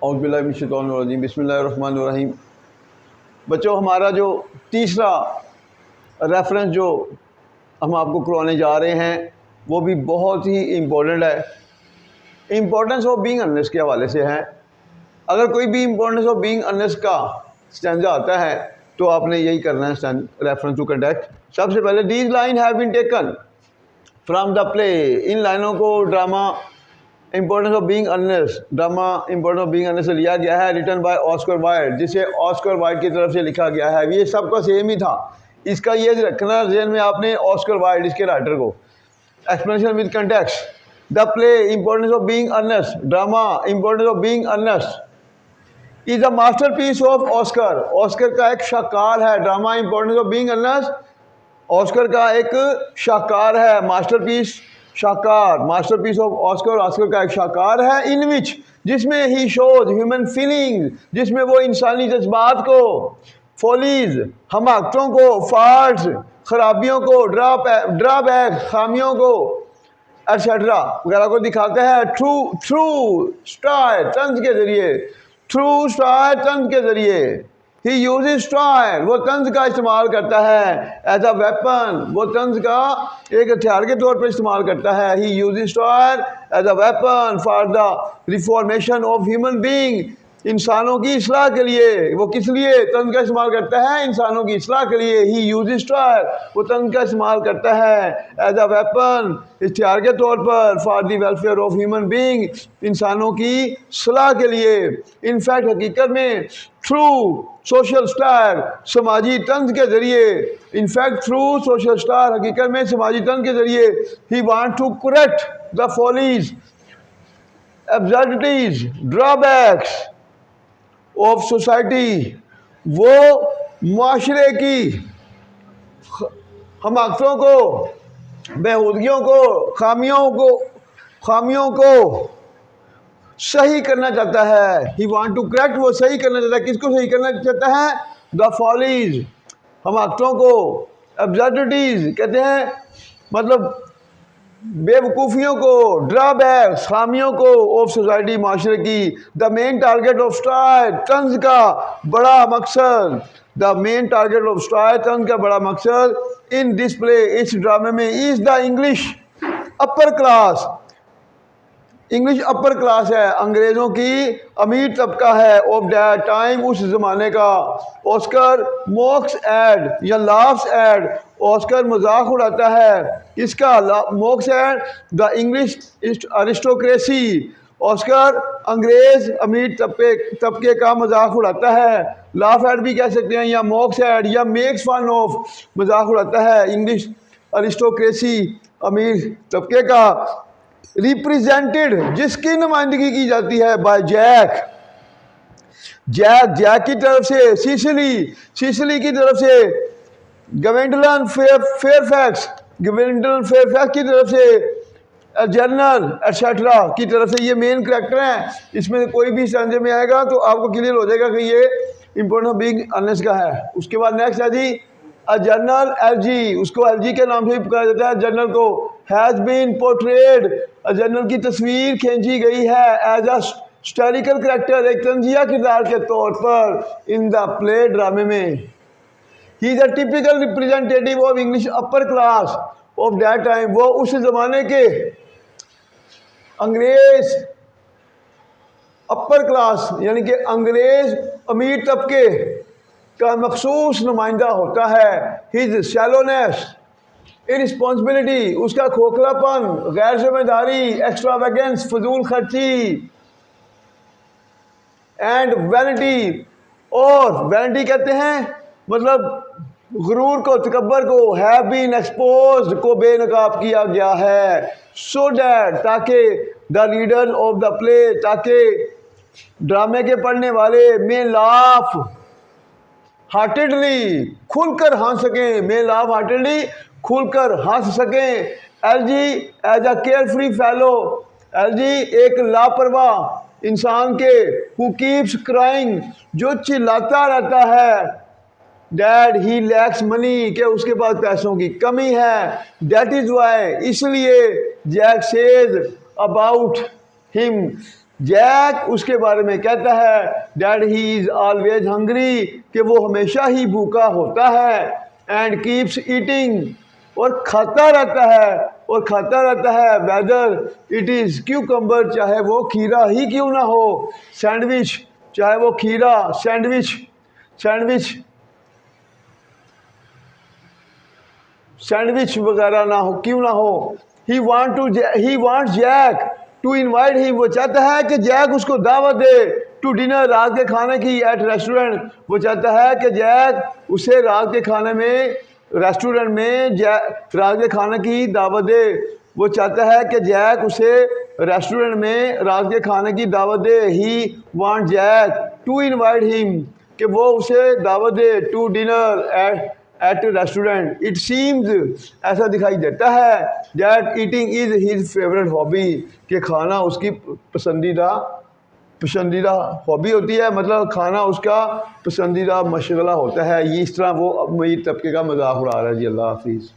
औज़ुबिल्लाहिमिनश्शैतानिर्रजीम बिस्मिल्लाहिर्रहमानिर्रहीम। बच्चों, हमारा जो तीसरा रेफरेंस जो हम आपको करवाने जा रहे हैं वो भी बहुत ही इम्पोर्टेंट है। इम्पोर्टेंस ऑफ बीइंग ऑनेस्ट के हवाले से है। अगर कोई भी इम्पोर्टेंस ऑफ बीइंग ऑनेस्ट का स्टैंजा आता है तो आपने यही करना है, रेफरेंस टू कंटेक्स्ट। सबसे पहले these line have been taken from the play. इन लाइनों को drama importance of being honest, drama importance of being honest से लिया गया है, रिटन बाय ऑस्कर वाइल्ड, जिसे ऑस्कर वाइल्ड की तरफ से लिखा गया है। ये सबका सेम ही था, इसका ये रखना जहन में आपने, ऑस्कर वाइल्ड इसके राइटर को। Explanation with context. The play importance of being honest, drama importance of being honest is a masterpiece of Oscar. Oscar का एक शाहकार है। Drama importance of being honest Oscar का एक शाहकार है, मास्टरपीस शाहकार, मास्टरपीस ऑफ ऑस्कर, ऑस्कर का एक शाहकार है। इन विच, जिसमें ही शोज ह्यूमन फीलिंग, जिसमें वो इंसानी जज्बात को, फॉलीज हमाकतों को, फॉल्ट्स खराबियों को, ड्रॉबैक खामियों को, एटसेट्रा वगैरह को दिखाते हैं। थ्रू स्टाइल तंज के जरिए, थ्रू स्टाइल तंज के जरिए। ही यूजेस स्टाइल, वो तंज का इस्तेमाल करता है। एज अ वेपन, वो तंज का एक हथियार के तौर पर इस्तेमाल करता है। He uses style as a weapon for the reformation of human being, इंसानों की इस्लाह के लिए। वो किस लिए तंज का इस्तेमाल करता है? इंसानों की इस्लाह के लिए। ही यूजेस स्टाइल, वो तंज का इस्तेमाल करता है एज अ वेपन, हथियार के तौर पर, for the welfare of human being, इंसानों की सलाह के लिए। इनफैक्ट हकीकत में थ्रू सोशल स्टार, समाजी तंज के जरिए, इनफैक्ट थ्रू सोशल स्टार, हकीकत में समाजी तंज के जरिए, he want to correct the follies, absurdities, drawbacks of society. वो माशरे की हमाकतों को, बेहूदगियों को, खामियों को सही करना चाहता है। ही वांट टू करेक्ट, वो सही करना चाहता है। किसको सही करना चाहता है? द फॉलीज, हमाकतों को। एब्सर्डिटीज कहते हैं मतलब बेवकूफ़ियों को, ड्रॉबैक खामियों को, ऑफ सोसाइटी माशरे की। The main target of style, तंज का बड़ा मकसद, the main target of style, तंज का बड़ा मकसद इन डिस्प्ले, इस ड्रामे में, is the English upper class. English upper class है, अंग्रेज़ों की अमीर तबका है। ऑफ दैट टाइम, उस ज़माने का। ऑस्कर मॉक्स एड या लाफ्स एड, ऑस्कर मजाक उड़ाता है। इसका mocks at the English aristocracy, Oscar अंग्रेज अमीर तबके का मजाक उड़ाता है। लाफ एड भी कह सकते हैं, या मॉक्स एड, या मेक्स फन ऑफ, मजाक उड़ाता है इंग्लिश अरिस्टोक्रेसी, अमीर तबके का। रिप्रेजेंटेड, जिसकी नुमाइंदगी की जाती है बाय जैक की तरफ से, सिसिली की तरफ से, गवेंडलन फेयरफैक्स की तरफ से, जर्नल एटसेट्रा की तरफ से। ये मेन करैक्टर हैं। इसमें कोई भी संजय में आएगा तो आपको क्लियर हो जाएगा कि ये इंपोर्टेंस ऑफ बीइंग ऑनेस्ट का है। उसके बाद नेक्स्ट है जी जर्नल एलजी, उसको एलजी के नाम से भी पुकारा जाता है। जर्नल को हैज बीन पोर्ट्रेड, जर्नल की तस्वीर खींची गई है एज अ हिस्टोरिकल करैक्टर, एक तंजिया किरदार के तौर पर इन द प्ले, ड्रामे में। He is a typical representative of English upper class of that time, वो उस जमाने के अंग्रेज अपर क्लास यानी कि अंग्रेज अमीर तबके का मखसूस नुमाइंदा होता है। हिज शैलोनेस, इरिस्पॉन्सिबिलिटी, उसका खोखलापन, गैर जिम्मेदारी, एक्स्ट्रावेगेंस, फजूल खर्ची, एंड वैनिटी, और वैनिटी कहते हैं मतलब गुरूर को, तकब्बर को। हैव बीन एक्सपोज्ड, को बेनकाब किया गया है। सो डैट, ताकि the reader of the play, ताकि ड्रामे के पढ़ने वाले, में लाफ हार्टेडली, खुलकर हंस सकें, में लाफ हार्टेडली, खुलकर हंस सकें। Algy as a carefree fellow, Algy एक लापरवाह इंसान के, हु कीप्स क्राइंग, जो चिल्लाता रहता है। डैड ही लैक्स मनी, के उसके पास पैसों की कमी है। दैट इज वाई, इसलिए Jack says about him, Jack उसके बारे में कहता है that he is always hungry, कि वो हमेशा ही भूखा होता है, एंड कीप्स ईटिंग, और खाता रहता है, और खाता रहता है, वेदर इट इज़ क्यूकम्बर, चाहे वो खीरा ही क्यों ना हो, सैंडविच, चाहे वो खीरा सैंडविच सैंडविच वगैरह ना हो, क्यों ना हो। He want Jack to invite him, वो चाहता है कि जैक उसको दावत दे, टू डिनर, रात के खाने की, एट रेस्टोरेंट, वो चाहता है कि जैक उसे रात के खाने में, रेस्टोरेंट में रात के खाने की दावत दे, वो चाहता है कि जैक उसे रेस्टोरेंट में रात के खाने की दावत दे। He want Jack to invite him, कि वो उसे दावत दे, to dinner at restaurant. It seems, ऐसा दिखाई देता है, that eating is his favourite hobby, कि खाना उसकी पसंदीदा हॉबी होती है, मतलब खाना उसका पसंदीदा मशगला होता है। ये इस तरह वो अमीर तबके का मजाक उड़ा रहा है जी। अल्लाह हाफिज़।